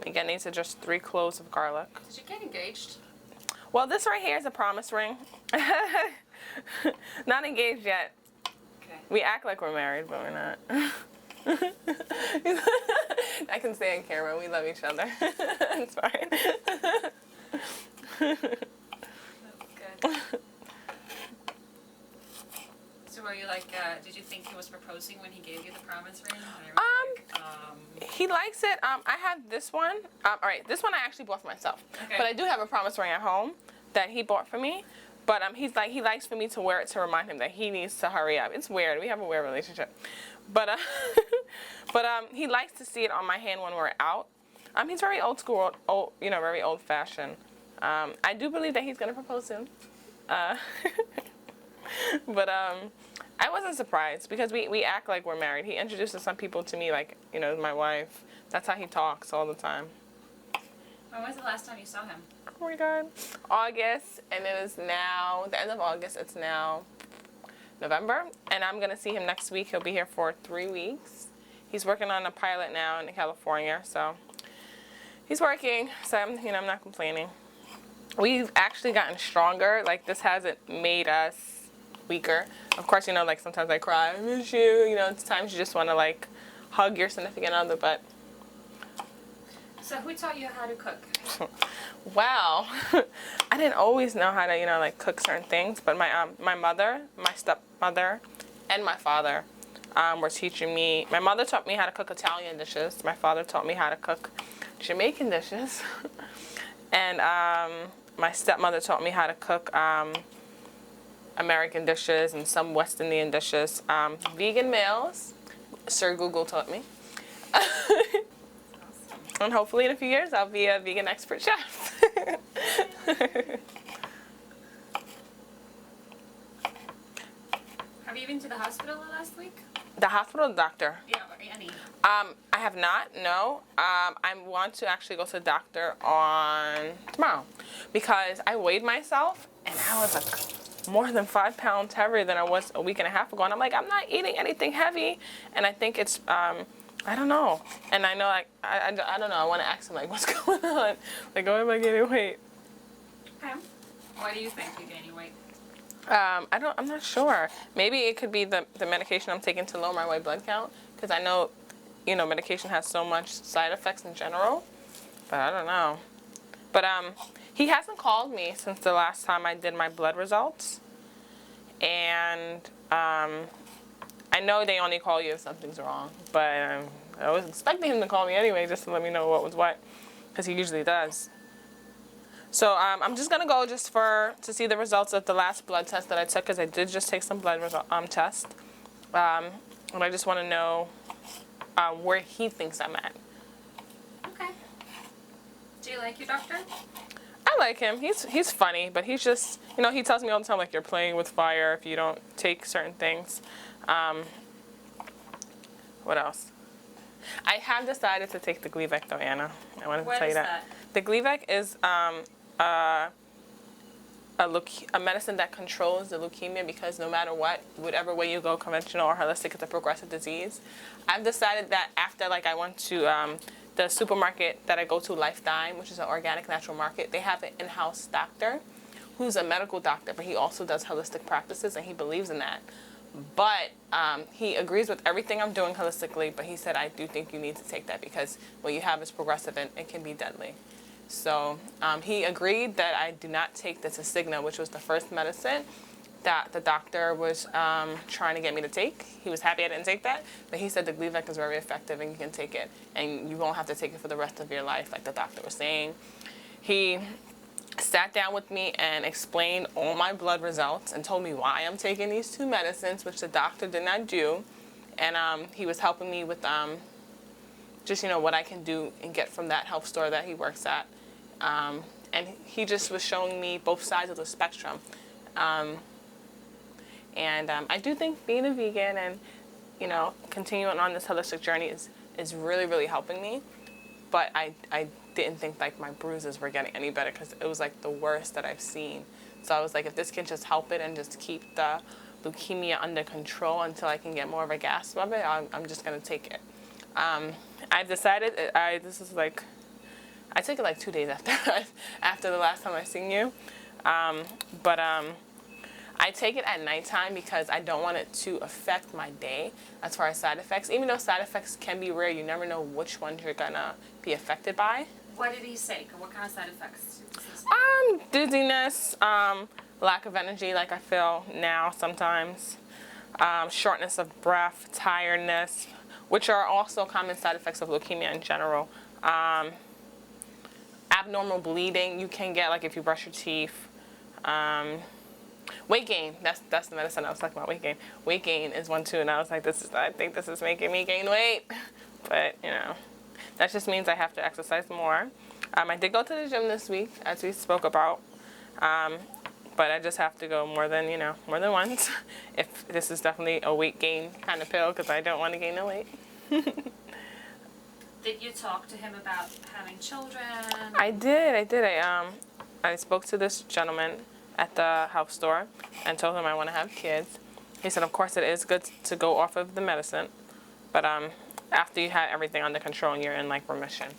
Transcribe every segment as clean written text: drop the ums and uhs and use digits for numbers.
Again, these are just 3 cloves of garlic. Did you get engaged? Well, this right here is a promise ring. Not engaged yet. Okay. We act like we're married, but we're not. I can say on camera, we love each other. It's fine. That's good. So were you like, did you think he was proposing when he gave you the promise ring? He likes it. I have this one. All right, this one I actually bought for myself. Okay. But I do have a promise ring at home that he bought for me. But he's like, he likes for me to wear it to remind him that he needs to hurry up. It's weird. We have a weird relationship. But he likes to see it on my hand when we're out. He's very old school, very old fashioned. I do believe that he's gonna propose soon. But I wasn't surprised because we act like we're married. He introduces some people to me like, my wife. That's how he talks all the time. When was the last time you saw him? Oh my God. August, and it is now, the end of August, it's now November, and I'm gonna see him next week. He'll be here for 3 weeks. He's working on a pilot now in California, so he's working, so I'm not complaining. We've actually gotten stronger. Like, this hasn't made us weaker. Of course, like sometimes I cry, I miss you, it's times you just wanna like hug your significant other, but. So who taught you how to cook? Wow. I didn't always know how to, like cook certain things, but my mother, my stepmother, and my father were teaching me. My mother taught me how to cook Italian dishes. My father taught me how to cook Jamaican dishes. And my stepmother taught me how to cook American dishes and some West Indian dishes. Vegan meals, Sir Google taught me. And hopefully in a few years, I'll be a vegan expert chef. Have you been to the hospital last week? The hospital doctor? Yeah, or any. I have not, no. I want to actually go to the doctor on tomorrow because I weighed myself and I was like more than 5 pounds heavier than I was a week and a half ago. And I'm like, I'm not eating anything heavy. And I think it's, I don't know. And I know, like, I don't know. I want to ask him, like, what's going on? Like, why am I gaining weight? Okay. Why do you think you're gaining weight? I'm not sure. Maybe it could be the medication I'm taking to lower my white blood count. Because I know, medication has so much side effects in general. But I don't know. But he hasn't called me since the last time I did my blood results. And I know they only call you if something's wrong, but I was expecting him to call me anyway just to let me know what was what, because he usually does. So I'm just gonna go just to see the results of the last blood test that I took, because I did just take some blood test, and I just want to know where he thinks I'm at. Okay. Do you like your doctor? I like him. He's funny, but he's just, he tells me all the time, like, you're playing with fire if you don't take certain things. What else? I have decided to take the Gleevec, though, Anna. I wanted to tell you that. The Gleevec is a medicine that controls the leukemia, because no matter whatever way you go, conventional or holistic, it's a progressive disease. I've decided that after, like, I went to the supermarket that I go to, Lifetime, which is an organic natural market, they have an in-house doctor who's a medical doctor, but he also does holistic practices, and he believes in that. But he agrees with everything I'm doing holistically, but he said, I do think you need to take that because what you have is progressive and it can be deadly. So he agreed that I do not take the Tasigna, which was the first medicine that the doctor was trying to get me to take. He was happy I didn't take that, but he said the Gleevec is very effective and you can take it, and you won't have to take it for the rest of your life, like the doctor was saying. He sat down with me and explained all my blood results and told me why I'm taking these 2 medicines, which the doctor did not do. And he was helping me with just, what I can do and get from that health store that he works at. And he just was showing me both sides of the spectrum. And I do think being a vegan and, continuing on this holistic journey is really, really helping me. But I didn't think, like, my bruises were getting any better, because it was, like, the worst that I've seen. So I was like, if this can just help it and just keep the leukemia under control until I can get more of a grasp of it, I'm just going to take it. I've decided, this is, like, I took it like 2 days after after the last time I seen you. But I take it at nighttime because I don't want it to affect my day as far as side effects. Even though side effects can be rare, you never know which ones you're gonna be affected by. What did he say? What kind of side effects? Dizziness, lack of energy like I feel now sometimes, shortness of breath, tiredness, which are also common side effects of leukemia in general. Abnormal bleeding you can get like if you brush your teeth. Weight gain, that's the medicine I was talking about, weight gain. Weight gain is one too, and I was like, I think this is making me gain weight. But, you know, that just means I have to exercise more. I did go to the gym this week, as we spoke about. But I just have to go more than once. If this is definitely a weight gain kind of pill, because I don't want to gain no weight. Did you talk to him about having children? I did. I spoke to this gentleman at the health store and told him I want to have kids. He said, of course, it is good to go off of the medicine, but after you have everything under control and you're in like remission,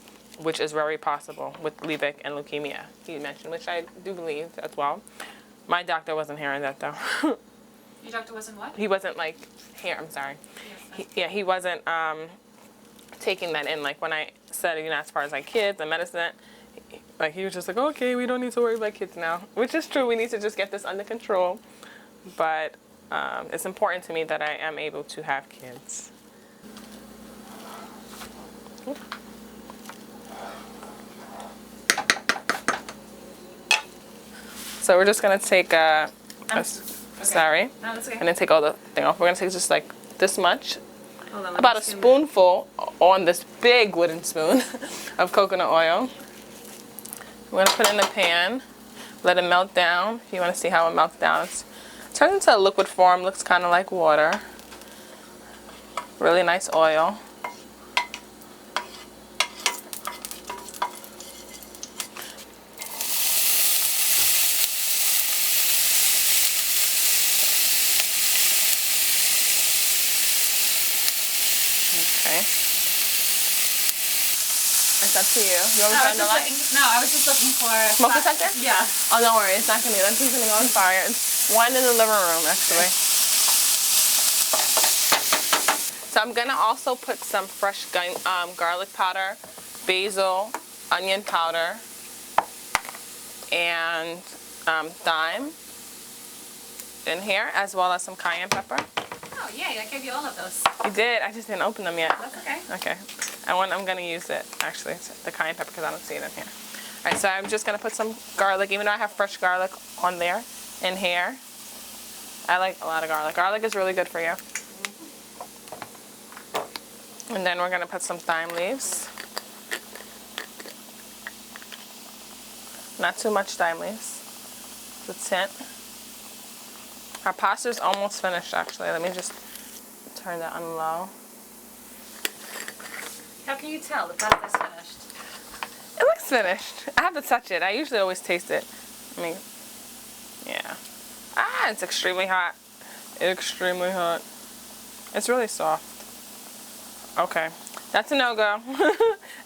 which is very possible with Levick and leukemia, he mentioned, which I do believe as well. My doctor wasn't hearing that though. Your doctor wasn't what? He wasn't like here. I'm sorry. He wasn't taking that in. Like when I said, as far as like kids and medicine, like he was just like, okay, we don't need to worry about kids now, which is true. We need to just get this under control. But it's important to me that I am able to have kids. So we're just gonna take sorry, No, that's okay. and then take all the thing off. We're gonna take just like this much, Hold on, let me about a just do spoonful on this big wooden spoon of coconut oil. We're gonna put it in the pan, let it melt down. If you want to see how it melts down, it turns into a liquid form. Looks kind of like water. Really nice oil. Okay. It's up to you. You want me to turn the light? I was just looking for a Smoke detector? Yeah. Oh, don't worry. It's not going to be. That's just going to go on fire. It's one in the living room, actually. So I'm going to also put some fresh garlic powder, basil, onion powder, and thyme in here, as well as some cayenne pepper. Oh, yeah, I gave you all of those. You did. I just didn't open them yet. That's okay. Okay. I'm going to use it, actually, the cayenne pepper, because I don't see it in here. All right, so I'm just going to put some garlic, even though I have fresh garlic on there, in here. I like a lot of garlic. Garlic is really good for you. And then we're going to put some thyme leaves. Not too much thyme leaves. It's a tint. Our pasta is almost finished, actually. Let me just turn that on low. How can you tell the pasta's finished? It looks finished. I have to touch it. I usually always taste it. I mean, yeah. It's extremely hot. Extremely hot. It's really soft. Okay. That's a no-go.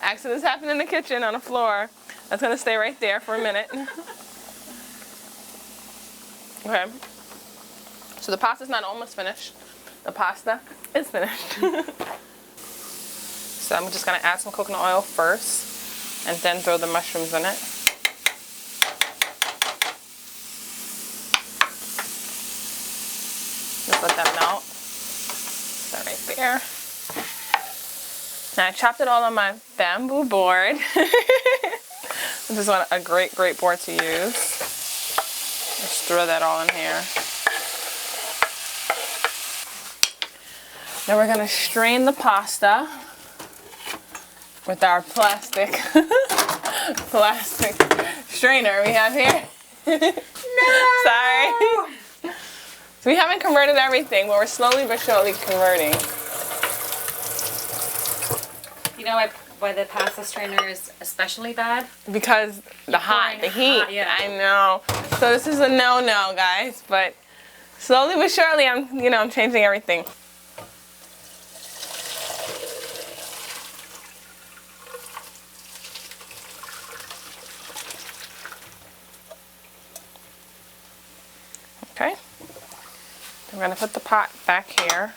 Accidents happen in the kitchen on the floor. That's going to stay right there for a minute. Okay. So the pasta's not almost finished. The pasta is finished. So I'm just going to add some coconut oil first and then throw the mushrooms in it. Just let that melt. That right there. Now I chopped it all on my bamboo board. This is a great board to use. Just throw that all in here. Now we're going to strain the pasta with our plastic strainer we have here. No! Sorry. So we haven't converted everything, but we're slowly but surely converting. You know why the pasta strainer is especially bad? Because the heat. Yeah. I know. So this is a no-no, guys. But slowly but surely, I'm changing everything. I'm gonna put the pot back here.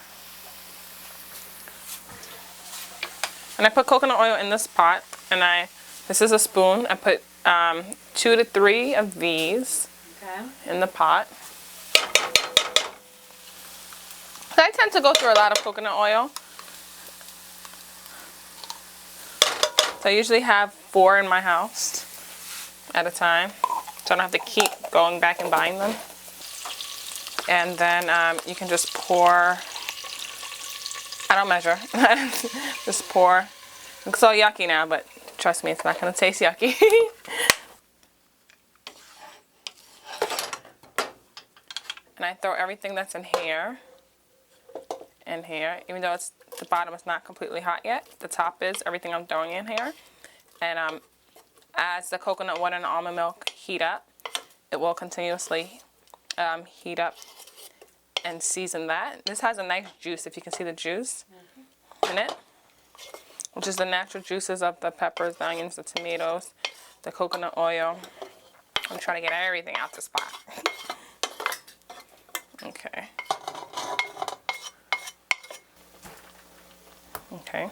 And I put coconut oil in this pot, and this is a spoon. I put 2 to 3 of these in the pot. So I tend to go through a lot of coconut oil. So I usually have 4 in my house at a time, so I don't have to keep going back and buying them. And then you can just pour. I don't measure. Just pour. It's all yucky now, but trust me, it's not going to taste yucky. And I throw everything that's in here, even though the bottom is not completely hot yet. The top is, everything I'm throwing in here. And as the coconut water and almond milk heat up, it will continuously heat up and season that. This has a nice juice, if you can see the juice in it, which is the natural juices of the peppers, the onions, the tomatoes, the coconut oil. I'm trying to get everything out this pot. Okay. Okay.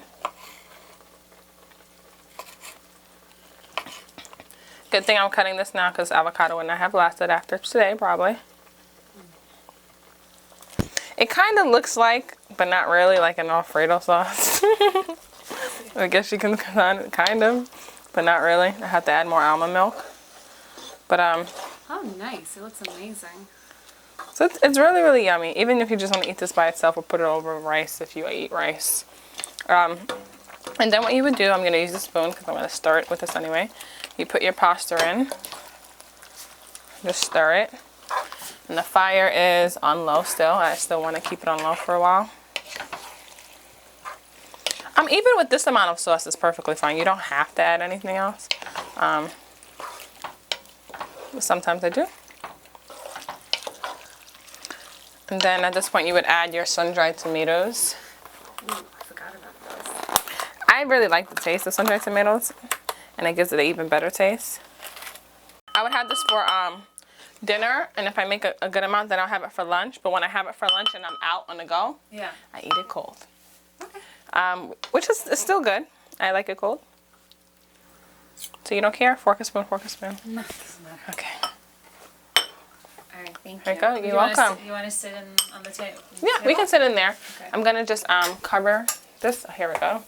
Good thing I'm cutting this now because avocado would not have lasted after today, probably. It kind of looks like, but not really, like an Alfredo sauce. I guess you can kind of, but not really. I have to add more almond milk. But Oh, nice. It looks amazing. so it's really, really yummy. Even if you just want to eat this by itself or put it over rice if you eat rice. And then what you would do, I'm going to use a spoon because I'm going to stir it with this anyway. You put your pasta in. Just stir it. And the fire is on low still. I still want to keep it on low for a while. Even with this amount of sauce, it's perfectly fine. You don't have to add anything else. But sometimes I do. And then at this point, you would add your sun-dried tomatoes. Ooh, I forgot about those. I really like the taste of sun-dried tomatoes, and it gives it an even better taste. I would have this for dinner, and if I make a good amount, then I'll have it for lunch. But when I have it for lunch and I'm out on the go, I eat it cold. Okay. Which is still good. I like it cold. So you don't care? Fork or spoon, fork or spoon? No, doesn't matter. Okay. All right, thank you. There you go. You're welcome. You want to sit on the table? Yeah, we can sit in there. Okay. I'm going to just cover this. Oh, here we go.